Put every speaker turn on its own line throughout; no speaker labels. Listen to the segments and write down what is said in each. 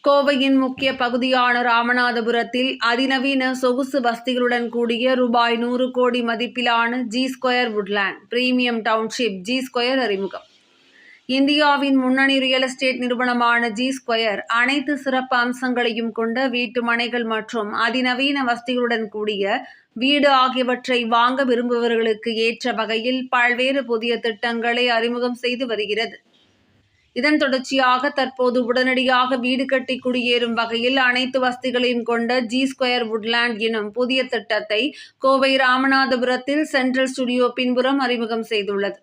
கோவையின் முக்கிய பகுதியான ராமநாதபுரத்தில் அதிநவீன சொகுசு வசதிகளுடன் கூடிய ரூபாய் 100 கோடி மதிப்பிலான G-square woodland premium township G-square அறிமுகம். இந்தியாவின் முன்னணி ரியல் எஸ்டேட் நிறுவனமான ஜி-ஸ்கொயர் அனைத்து சிறப்பு அம்சங்களையும் கொண்ட வீட்டு மனைகள் மற்றும் அதிநவீன வசதிகளுடன் கூடிய வீடு ஆகியவற்றை வாங்க விரும்புபவர்களுக்கு ஏற்ற வகையில் பல்வேறு புதிய திட்டங்களை அறிமுகம் செய்து வருகிறது. இதன் தொடர்ச்சியாக தற்போது உடனடியாக வீடு கட்டி குடியேறும் வகையில் அனைத்து வசதிகளையும் கொண்ட ஜி-ஸ்கொயர் வுட்லேண்ட் எனும் புதிய திட்டத்தை கோவை ராமநாதபுரத்தில் சென்ட்ரல் ஸ்டுடியோ பின்புறம் அறிமுகம் செய்துள்ளது.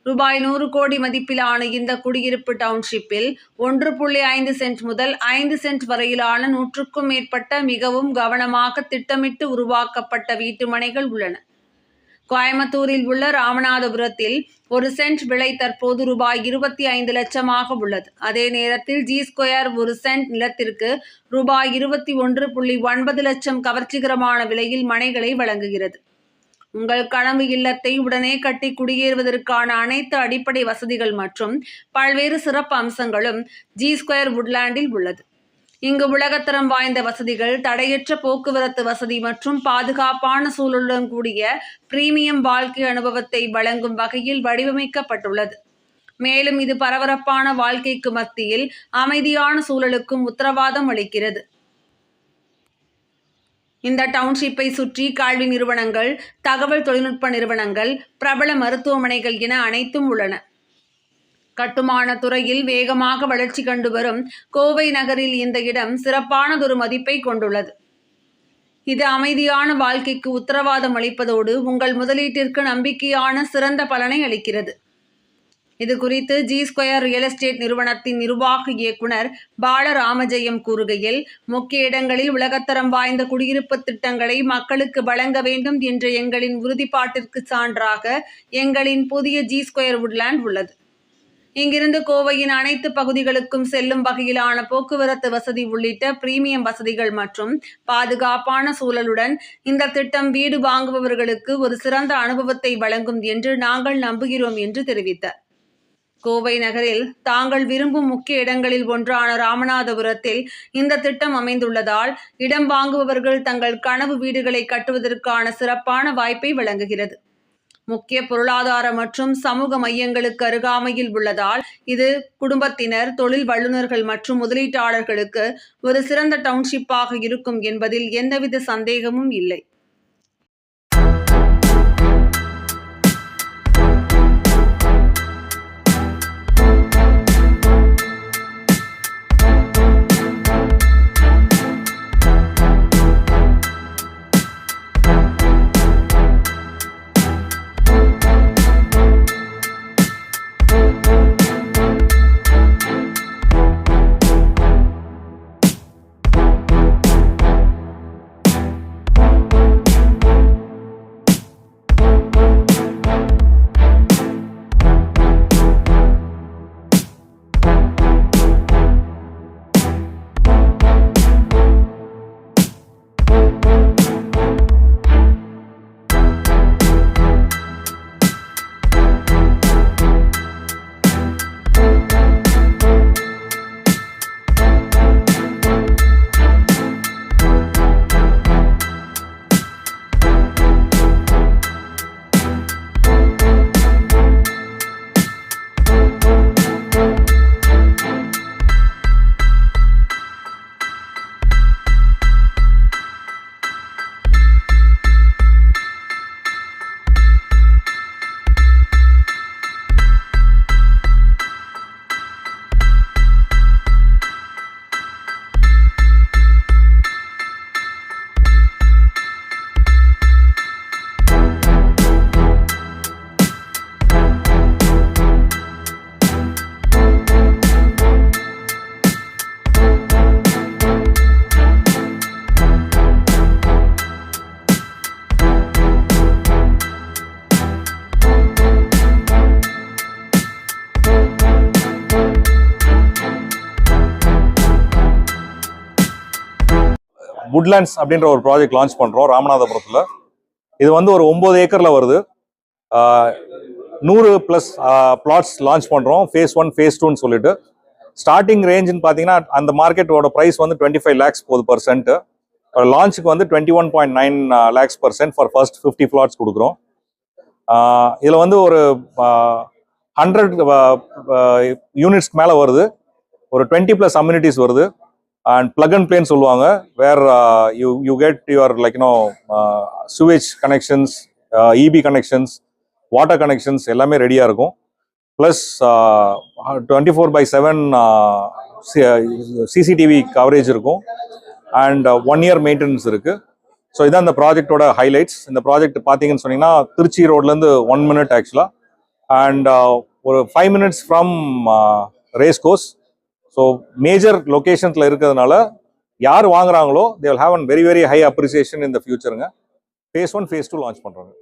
ரூபாய் 100 கோடி மதிப்பிலான இந்த குடியிருப்பு டவுன்ஷிப்பில் 1.5 சென்ட் முதல் 5 சென்ட் வரையிலான 100க்கும் மேற்பட்ட மிகவும் கவனமாக திட்டமிட்டு உருவாக்கப்பட்ட வீட்டு மனைகள் உள்ளன. கோயம்புத்தூரில் உள்ள ராமநாதபுரத்தில் 1 சென்ட் விலை தற்போது ரூபாய் 25 லட்சமாக உள்ளது. அதே நேரத்தில் ஜி-ஸ்கொயர் 1 சென்ட் நிலத்திற்கு ரூபாய் 21.9 லட்சம் கவர்ச்சிகரமான விலையில் மனைகளை வழங்குகிறது. உங்கள் கனவு இல்லத்தை உடனே கட்டி குடியேறுவதற்கான அனைத்து அடிப்படை வசதிகள் மற்றும் பல்வேறு சிறப்பு அம்சங்களும் ஜி-ஸ்கொயர் வுட்லேண்டில் உள்ளது. இங்கு உலகத்தரம் வாய்ந்த வசதிகள், தடையற்ற போக்குவரத்து வசதி மற்றும் பாதுகாப்பான சூழலுடன் கூடிய பிரீமியம் வாழ்க்கை அனுபவத்தை வழங்கும் வகையில் வடிவமைக்கப்பட்டுள்ளது. மேலும் இது பரபரப்பான வாழ்க்கைக்கு மத்தியில் அமைதியான சூழலுக்கும் உத்தரவாதம் அளிக்கிறது. இந்த டவுன்ஷிப்பை சுற்றி கல்வி நிறுவனங்கள், தகவல் தொழில்நுட்ப நிறுவனங்கள், பிரபல மருத்துவமனைகள் என அனைத்தும் உள்ளன. கட்டுமான துறையில் வேகமாக வளர்ச்சி கண்டு வரும் கோவை நகரில் இந்த இடம் சிறப்பானதொரு மதிப்பை கொண்டுள்ளது. இது அமைதியான வாழ்க்கைக்கு உத்தரவாதம் அளிப்பதோடு உங்கள் முதலீட்டிற்கு நம்பிக்கையான சிறந்த பலனை அளிக்கிறது. இது குறித்து ஜி-ஸ்கொயர் ரியல் எஸ்டேட் நிறுவனத்தின் நிர்வாக இயக்குனர் பாலராமஜெயம் கூறுகையில், முக்கிய இடங்களில் உலகத்தரம் வாய்ந்த குடியிருப்பு திட்டங்களை மக்களுக்கு வழங்க வேண்டும் என்ற எங்களின் உறுதிப்பாட்டிற்கு சான்றாக எங்களின் புதிய ஜி-ஸ்கொயர் வுட்லேண்ட் உள்ளது. இங்கிருந்து கோவையின் அனைத்து பகுதிகளுக்கும் செல்லும் வகையிலான போக்குவரத்து வசதி உள்ளிட்ட பிரீமியம் வசதிகள் மற்றும் பாதுகாப்பான சூழலுடன் இந்த திட்டம் வீடு வாங்குபவர்களுக்கு ஒரு சிறந்த அனுபவத்தை வழங்கும் என்று நாங்கள் நம்புகிறோம் என்று தெரிவித்தார். கோவை நகரில் தாங்கள் விரும்பும் முக்கிய இடங்களில் ஒன்றான ராமநாதபுரத்தில் இந்த திட்டம் அமைந்துள்ளதால் இடம் வாங்குபவர்கள் தங்கள் கனவு வீடுகளை கட்டுவதற்கான சிறப்பான வாய்ப்பை வழங்குகிறது. முக்கிய பொருளாதார மற்றும் சமூக மையங்களுக்கு அருகாமையில் உள்ளதால் இது குடும்பத்தினர், தொழில் வல்லுநர்கள் மற்றும் முதலீட்டாளர்களுக்கு ஒரு சிறந்த டவுன்ஷிப்பாக இருக்கும் என்பதில் எந்தவித சந்தேகமும் இல்லை.
வுட்லேண்ட்ஸ் அப்படின்ற ஒரு ப்ராஜெக்ட் லான்ச் பண்ணுறோம் ராமநாதபுரத்தில். இது வந்து ஒரு 9 ஏக்கரில் வருது. 100+ பிளாட்ஸ் லான்ச் பண்ணுறோம். ஃபேஸ் 1, ஃபேஸ் 2ன்னு சொல்லிட்டு. ஸ்டார்டிங் ரேஞ்சுன்னு பார்த்தீங்கன்னா அந்த மார்க்கெட்டோட ப்ரைஸ் வந்து 25 lakhs போகுது per cent. லான்ச்சுக்கு வந்து 21.9 lakhs per cent for first 50 plots கொடுக்குறோம். இதில் வந்து ஒரு 100 யூனிட்ஸ்க்கு மேலே வருது. ஒரு 20+ அம்யூனிட்டிஸ் வருது. அண்ட் பிளக் அண்ட் பிளேன்னு சொல்லுவாங்க, where you get your like sewage connections, EB connections, water connections எல்லாமே ரெடியாக இருக்கும். ப்ளஸ் 24/7 சிசிடிவி கவரேஜ் இருக்கும். அண்ட் 1 year மெயின்டெனன்ஸ் இருக்குது. ஸோ இதான் இந்த ப்ராஜெக்டோட ஹைலைட்ஸ். இந்த ப்ராஜெக்ட் பார்த்தீங்கன்னு சொன்னீங்கன்னா திருச்சி ரோட்லேருந்து 1 minute ஆக்சுவலாக, அண்ட் ஒரு 5 minutes from race course. So major லொக்கேஷன்ஸில் இருக்கிறதுனால யார் வாங்குறாங்களோ they will have an very very high appreciation in the ஃபியூச்சருங்க. phase 1 phase 2 லான்ச் பண்ணுறாங்க.